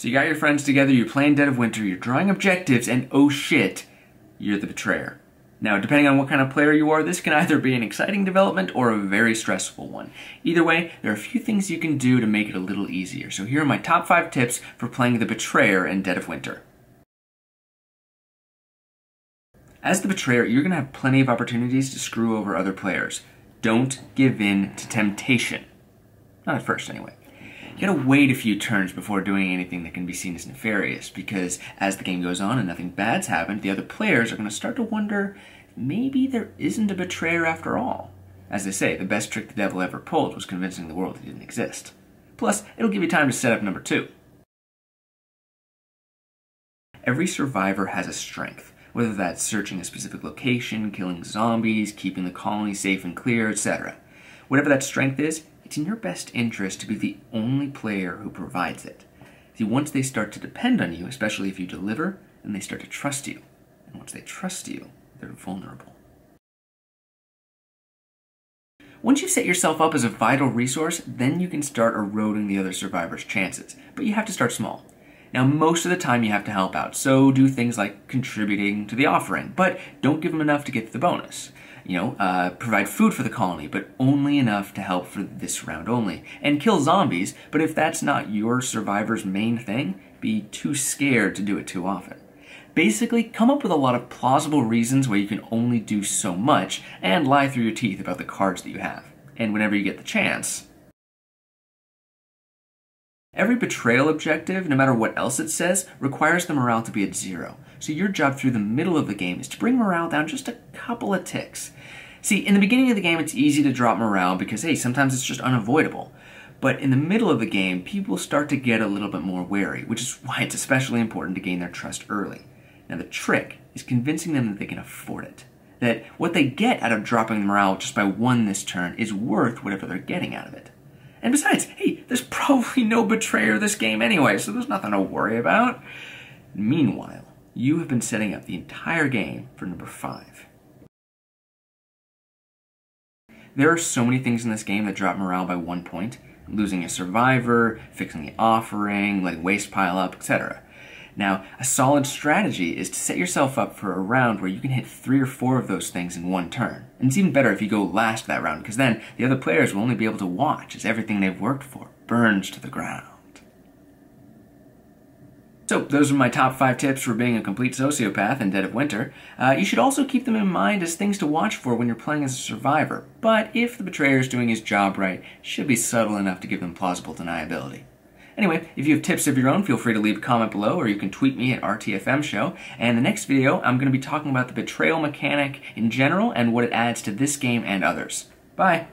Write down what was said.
So you got your friends together, you're playing Dead of Winter, you're drawing objectives, and oh shit, you're the betrayer. Now, depending on what kind of player you are, this can either be an exciting development or a very stressful one. Either way, there are a few things you can do to make it a little easier. So here are my top 5 tips for playing the betrayer in Dead of Winter. As the betrayer, you're going to have plenty of opportunities to screw over other players. Don't give in to temptation. Not at first, anyway. You gotta wait a few turns before doing anything that can be seen as nefarious, because as the game goes on and nothing bad's happened, the other players are gonna start to wonder if maybe there isn't a betrayer after all. As they say, the best trick the devil ever pulled was convincing the world he didn't exist. Plus, it'll give you time to set up number 2. Every survivor has a strength, whether that's searching a specific location, killing zombies, keeping the colony safe and clear, etc. Whatever that strength is, it's in your best interest to be the only player who provides it. See, once they start to depend on you, especially if you deliver, then they start to trust you. And once they trust you, they're vulnerable. Once you set yourself up as a vital resource, then you can start eroding the other survivors' chances. But you have to start small. Now, most of the time you have to help out, so do things like contributing to the offering, but don't give them enough to get to the bonus. Provide food for the colony, but only enough to help for this round only. And kill zombies, but if that's not your survivor's main thing, be too scared to do it too often. Basically, come up with a lot of plausible reasons why you can only do so much, and lie through your teeth about the cards that you have. And whenever you get the chance. Every betrayal objective, no matter what else it says, requires the morale to be at 0. So your job through the middle of the game is to bring morale down just a couple of ticks. See, in the beginning of the game it's easy to drop morale because, hey, sometimes it's just unavoidable. But in the middle of the game, people start to get a little bit more wary, which is why it's especially important to gain their trust early. Now the trick is convincing them that they can afford it. That what they get out of dropping the morale just by 1 this turn is worth whatever they're getting out of it. And besides, hey, there's probably no betrayer this game anyway, so there's nothing to worry about. Meanwhile, you have been setting up the entire game for number 5. There are so many things in this game that drop morale by 1 point. Losing a survivor, fixing the offering, letting waste pile up, etc. Now, a solid strategy is to set yourself up for a round where you can hit 3 or 4 of those things in 1 turn. And it's even better if you go last that round, because then the other players will only be able to watch as everything they've worked for burns to the ground. So, those are my top 5 tips for being a complete sociopath in Dead of Winter. You should also keep them in mind as things to watch for when you're playing as a survivor. But if the betrayer is doing his job right, it should be subtle enough to give them plausible deniability. Anyway, if you have tips of your own, feel free to leave a comment below, or you can tweet me at RTFM Show. And in the next video, I'm going to be talking about the betrayal mechanic in general and what it adds to this game and others. Bye!